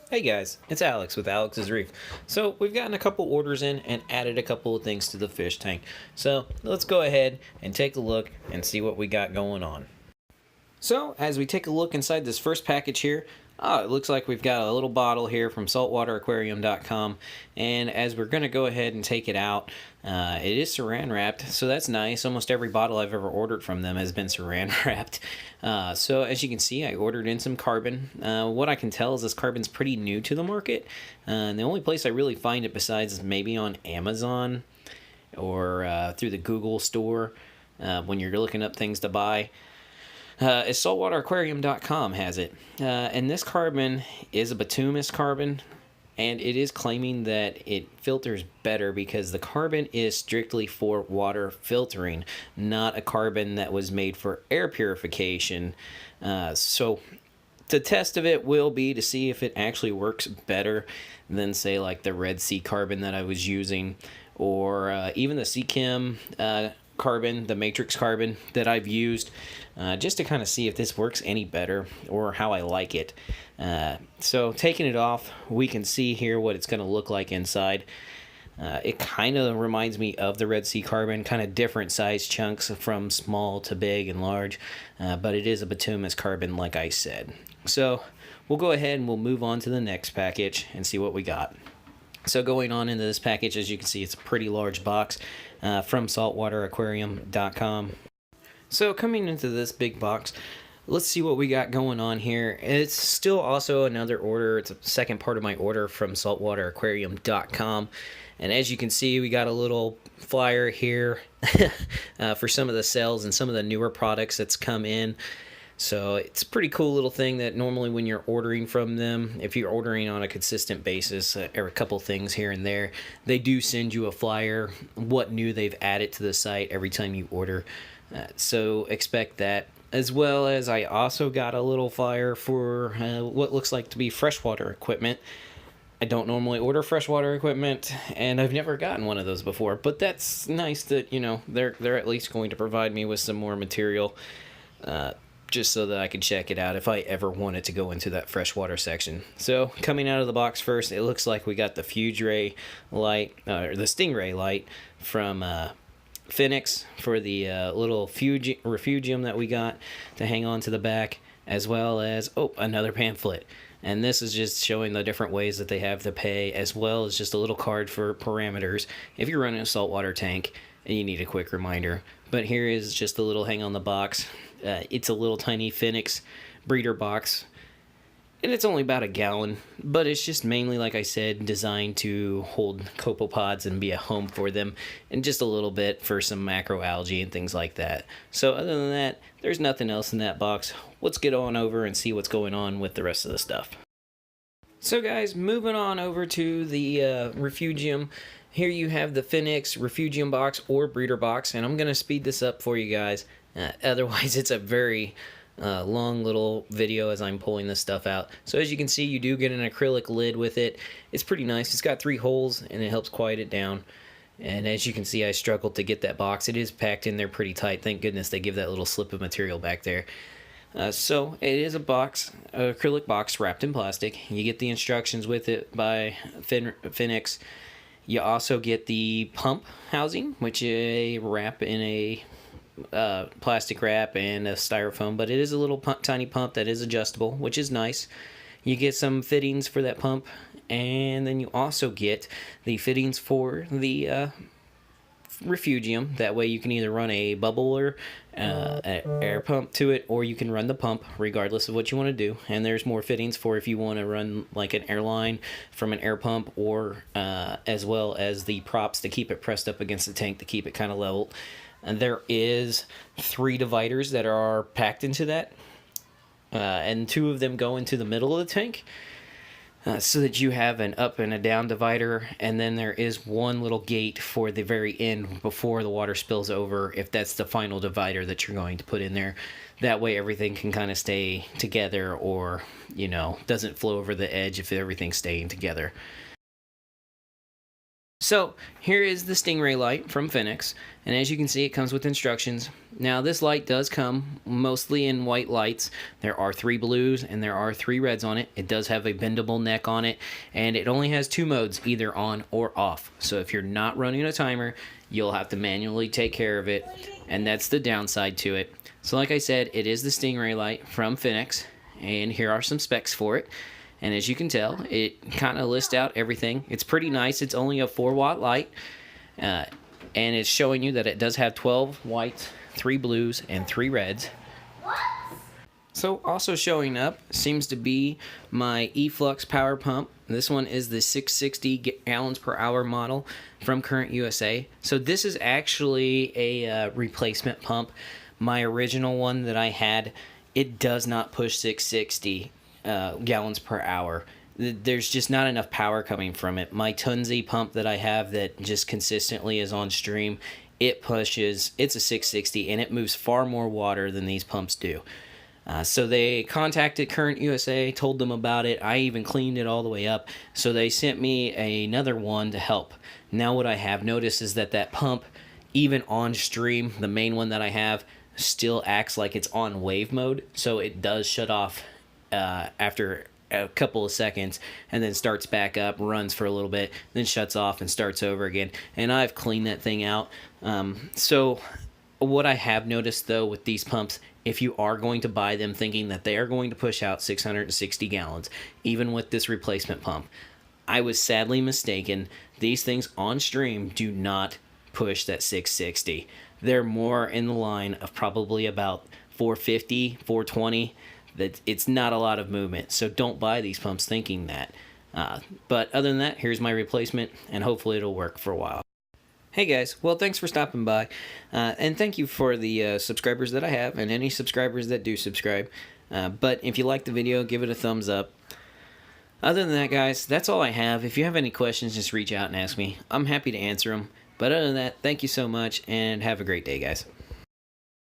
Hey guys, it's Alex with Alex's Reef. So we've gotten a couple orders in and added a couple of things to the fish tank. So let's go ahead and take a look and see what we got going on. So as we take a look inside this first package here, it looks like we've got a little bottle here from saltwateraquarium.com, and as we're going to go ahead and take it out, it is saran wrapped, so that's nice. Almost every bottle I've ever ordered from them has been saran wrapped. So as you can see, I ordered in some carbon. What I can tell is this carbon's pretty new to the market, and the only place I really find it besides is maybe on Amazon or through the Google store when you're looking up things to buy. Is saltwateraquarium.com has it. And this carbon is a bituminous carbon, and it is claiming that it filters better because the carbon is strictly for water filtering, not a carbon that was made for air purification. So the test of it will be to see if it actually works better than, say, like the Red Sea carbon that I was using, or even the Seachem carbon, the matrix carbon that I've used, just to kind of see if this works any better or how I like it. So taking it off, we can see here what it's going to look like inside. It kind of reminds me of the Red Sea carbon, kind of different size chunks from small to big and large, but it is a bituminous carbon like I said. So we'll go ahead and we'll move on to the next package and see what we got. So going on into this package, as you can see, it's a pretty large box from saltwateraquarium.com. So coming into this big box, let's see what we got going on here. It's still also another order. It's a second part of my order from saltwateraquarium.com. And as you can see, we got a little flyer here for some of the sales and some of the newer products that's come in. So it's a pretty cool little thing that normally when you're ordering from them, if you're ordering on a consistent basis, or a couple things here and there, they do send you a flyer, what new they've added to the site every time you order. So expect that. As well as I also got a little flyer for what looks like to be freshwater equipment. I don't normally order freshwater equipment, and I've never gotten one of those before, but that's nice that, you know, they're at least going to provide me with some more material, just so that I can check it out if I ever wanted to go into that freshwater section. So coming out of the box first, it looks like we got the Fugeray light, or the Stingray light from Finnex for the little Refugium that we got to hang on to the back, as well as, another pamphlet. And this is just showing the different ways that they have to pay, as well as just a little card for parameters if you're running a saltwater tank and you need a quick reminder. But here is just a little hang on the box. It's a little tiny Finnex breeder box, and it's only about a gallon, but it's just mainly, like I said, designed to hold copepods and be a home for them, and just a little bit for some macroalgae and things like that. So other than that, there's nothing else in that box. Let's get on over and see what's going on with the rest of the stuff. So guys, moving on over to the Refugium. Here you have the Finnex Refugium box or breeder box, and I'm going to speed this up for you guys. Otherwise, it's a very long little video as I'm pulling this stuff out. So as you can see, you do get an acrylic lid with it. It's pretty nice. It's got 3 holes, and it helps quiet it down. And as you can see, I struggled to get that box. It is packed in there pretty tight. Thank goodness they give that little slip of material back there. So it is a box, an acrylic box wrapped in plastic. You get the instructions with it by Finnex. You also get the pump housing, which is a wrap in a plastic wrap and a styrofoam, but it is a little tiny pump that is adjustable, which is nice. You get some fittings for that pump, and then you also get the fittings for the Refugium. That way you can either run a bubble or air pump to it, or you can run the pump regardless of what you want to do. And there's more fittings for if you want to run like an airline from an air pump, or as well as the props to keep it pressed up against the tank to keep it kind of level. And there is 3 dividers that are packed into that, and 2 of them go into the middle of the tank, so that you have an up and a down divider, and then there is 1 little gate for the very end before the water spills over, if that's the final divider that you're going to put in there. That way everything can kind of stay together, or, you know, doesn't flow over the edge if everything's staying together. So here is the Stingray light from Finnex, and as you can see, it comes with instructions. Now this light does come mostly in white lights. There are 3 blues and there are 3 reds on it. It does have a bendable neck on it, and it only has 2 modes, either on or off. So if you're not running a timer, you'll have to manually take care of it, and that's the downside to it. So like I said, it is the Stingray light from Finnex, and here are some specs for it. And as you can tell, it kind of lists out everything. It's pretty nice. It's only a 4-watt light, and it's showing you that it does have 12 whites, 3 blues, and 3 reds. So also showing up seems to be my eflux power pump. This one is the 660 gallons per hour model from Current USA. So this is actually a replacement pump. My original one that I had, it does not push 660 gallons per hour. There's just not enough power coming from it. My Tunzi pump that I have that just consistently is on stream, it pushes, it's a 660, and it moves far more water than these pumps do. So they contacted Current USA, told them about it. I even cleaned it all the way up. So they sent me another one to help. Now what I have noticed is that that pump, even on stream, the main one that I have, still acts like it's on wave mode. So it does shut off after a couple of seconds, and then starts back up, runs for a little bit, then shuts off and starts over again. And I've cleaned that thing out. So what I have noticed though with these pumps, if you are going to buy them thinking that they are going to push out 660 gallons, even with this replacement pump, I was sadly mistaken. These things on stream do not push that 660. They're more in the line of probably about 450, 420. That it's not a lot of movement, so don't buy these pumps thinking that. But other than that, here's my replacement, and hopefully it'll work for a while. Hey guys, well thanks for stopping by, and thank you for the subscribers that I have, and any subscribers that do subscribe. But if you like the video, give it a thumbs up. Other than that, guys, that's all I have. If you have any questions, just reach out and ask me. I'm happy to answer them. But other than that, thank you so much, and have a great day, guys.